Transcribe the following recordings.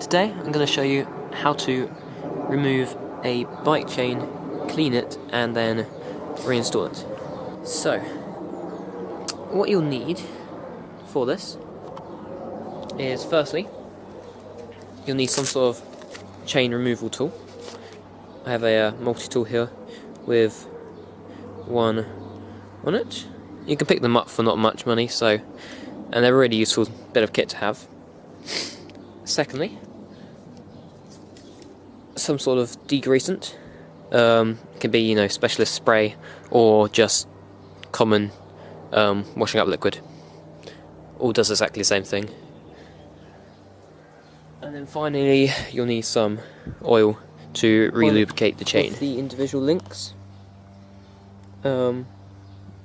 Today I'm going to show you how to remove a bike chain, clean it, and then reinstall it. So, what you'll need for this is, firstly, you'll need some sort of chain removal tool. I have a multi-tool here with one on it. You can pick them up for not much money, and they're a really useful bit of kit to have. Secondly, some sort of degreasant. Can be, specialist spray or just common washing up liquid. All does exactly the same thing. And then finally, you'll need some oil to re-lubricate the chain. With the individual links, and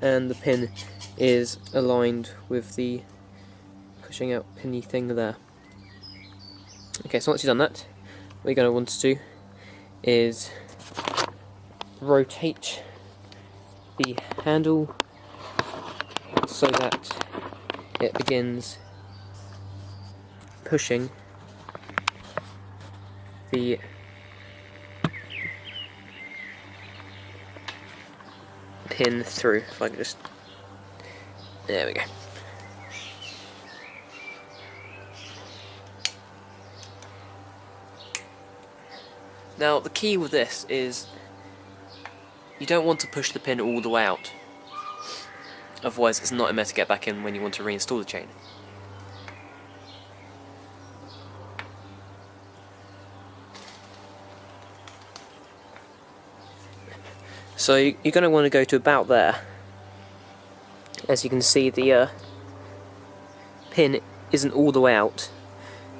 the pin is aligned with the pushing out pinny thing there. Okay, so once you've done that, what you're going to want to do is rotate the handle so that it begins pushing the pin through. If I can just... There we go. Now, the key with this is you don't want to push the pin all the way out, otherwise it's not meant to get back in when you want to reinstall the chain. So you're going to want to go to about there. As you can see, the pin isn't all the way out,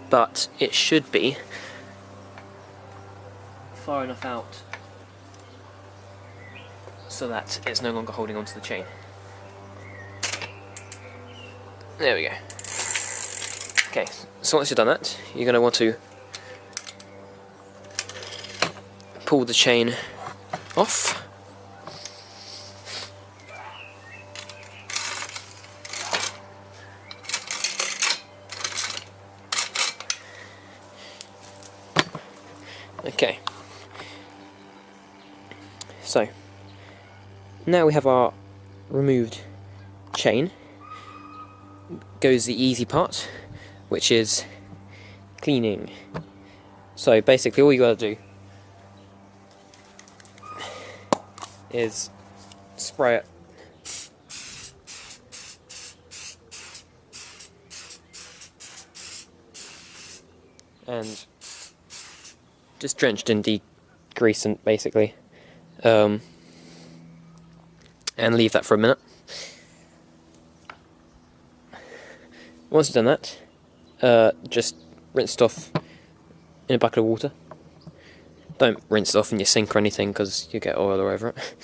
but it should be far enough out so that it's no longer holding onto the chain. There we go. Okay, so once you've done that, you're going to want to pull the chain off. Okay. So, now we have our removed chain. Goes the easy part, which is cleaning. So basically all you gotta do is spray it and just drenched in degreasant basically. And leave that for a minute. Once you've done that, just rinse it off in a bucket of water. Don't rinse it off in your sink or anything because you get oil all over it.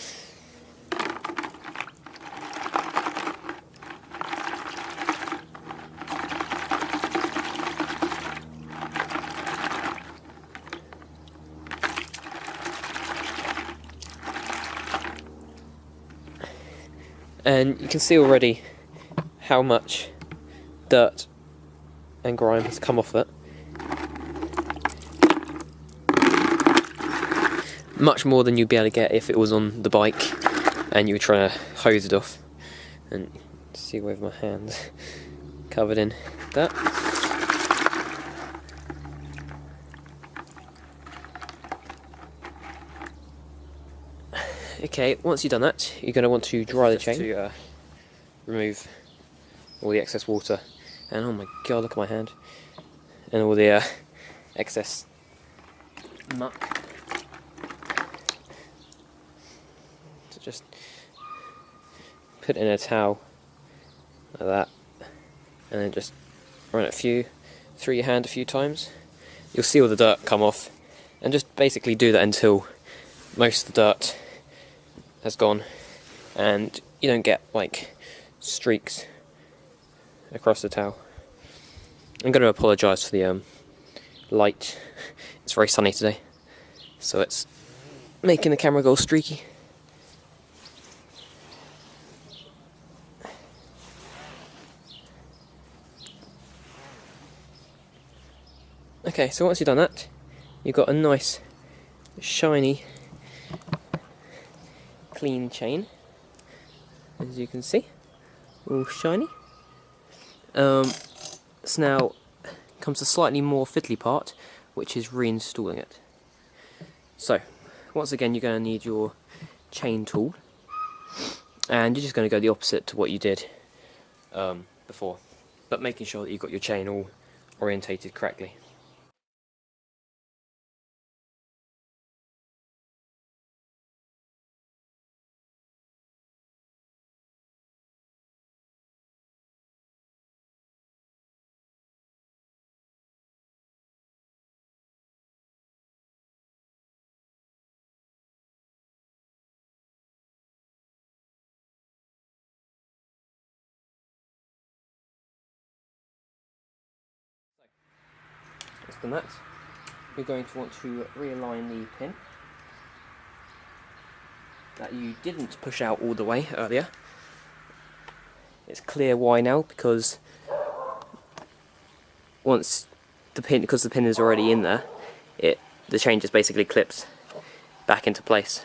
And you can see already how much dirt and grime has come off it. Much more than you'd be able to get if it was on the bike and you were trying to hose it off. And see with my hands covered in that. Okay, once you've done that, you're going to want to dry the chain to remove all the excess water. And oh my god, look at my hand. And all the excess muck. So just put it in a towel like that, and then just run it through your hand a few times. You'll see all the dirt come off, and just basically do that until most of the dirt has gone and you don't get like streaks across the towel. I'm going to apologise for the light. It's very sunny today, so it's making the camera go streaky. Okay. Okay, so once you've done that, you've got a nice, shiny, clean chain, as you can see, all shiny. So now comes the slightly more fiddly part, which is reinstalling it. So, once again, you're going to need your chain tool, and you're just going to go the opposite to what you did before, but making sure that you've got your chain all orientated correctly. Once done that, you're going to want to realign the pin that you didn't push out all the way earlier. It's clear why now, because once the pin is already in there, the chain just basically clips back into place.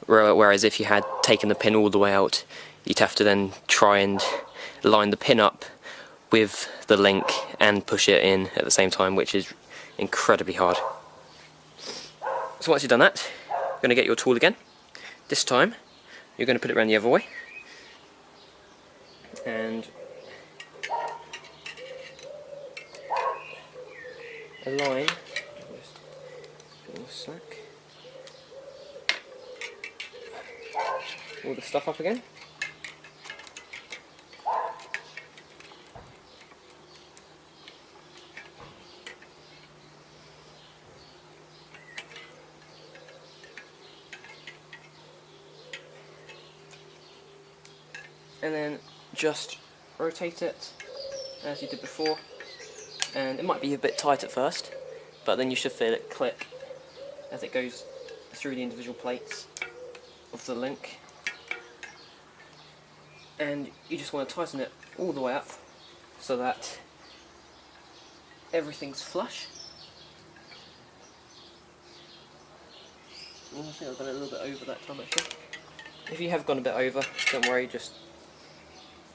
Whereas if you had taken the pin all the way out, you'd have to then try and line the pin up with the link and push it in at the same time, which is incredibly hard. So once you've done that, you're going to get your tool again. This time, you're going to put it around the other way, and align, just a little slack, all the stuff up again. And then just rotate it as you did before, and it might be a bit tight at first, but then you should feel it click as it goes through the individual plates of the link, and you just want to tighten it all the way up so that everything's flush. I think I've gone a little bit over that time actually. If you have gone a bit over, don't worry, just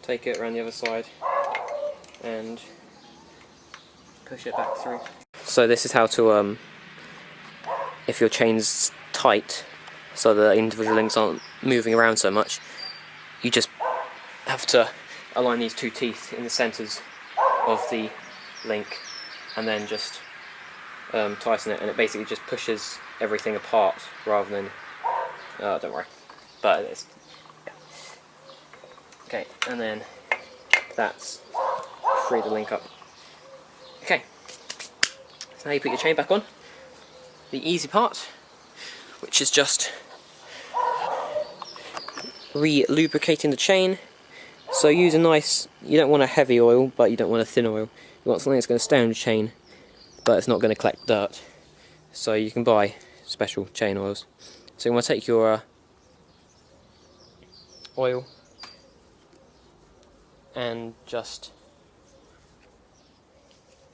take it around the other side and push it back through. So this is how to, if your chain's tight, so the individual links aren't moving around so much, you just have to align these two teeth in the centres of the link and then just tighten it, and it basically just pushes everything apart rather than, don't worry, but it's, yeah. Okay, and then that's free the link up. Okay, so now you put your chain back on. The easy part, which is just re-lubricating the chain. So use a nice, you don't want a heavy oil, but you don't want a thin oil. You want something that's going to stay on the chain, but it's not going to collect dirt. So you can buy special chain oils. So you want to take your oil and just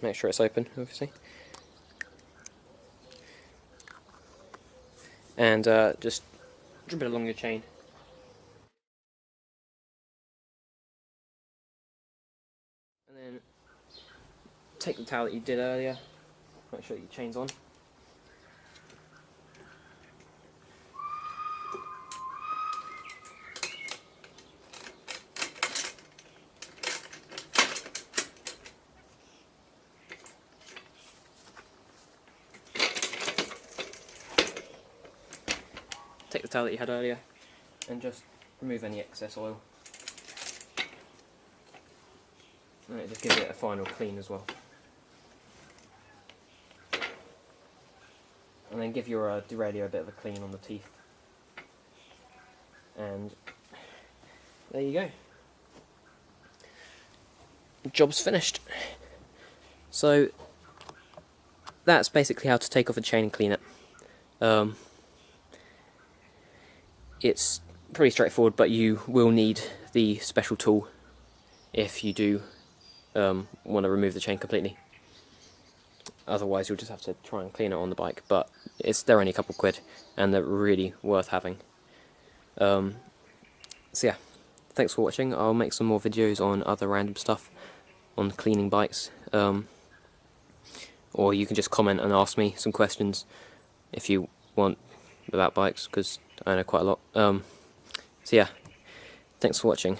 make sure it's open, obviously, and just drip it along your chain. And then take the towel that you did earlier, make sure that your chain's on. Take the towel that you had earlier and just remove any excess oil. And just give it a final clean as well. And then give your derailleur a bit of a clean on the teeth. And there you go. Job's finished. So that's basically how to take off a chain and clean it. It's pretty straightforward, but you will need the special tool if you do want to remove the chain completely. otherwise you'll just have to try and clean it on the bike, but they're only a couple quid, and they're really worth having. So yeah, thanks for watching. I'll make some more videos on other random stuff, on cleaning bikes, or you can just comment and ask me some questions if you want about bikes, because I know quite a lot. So yeah, thanks for watching.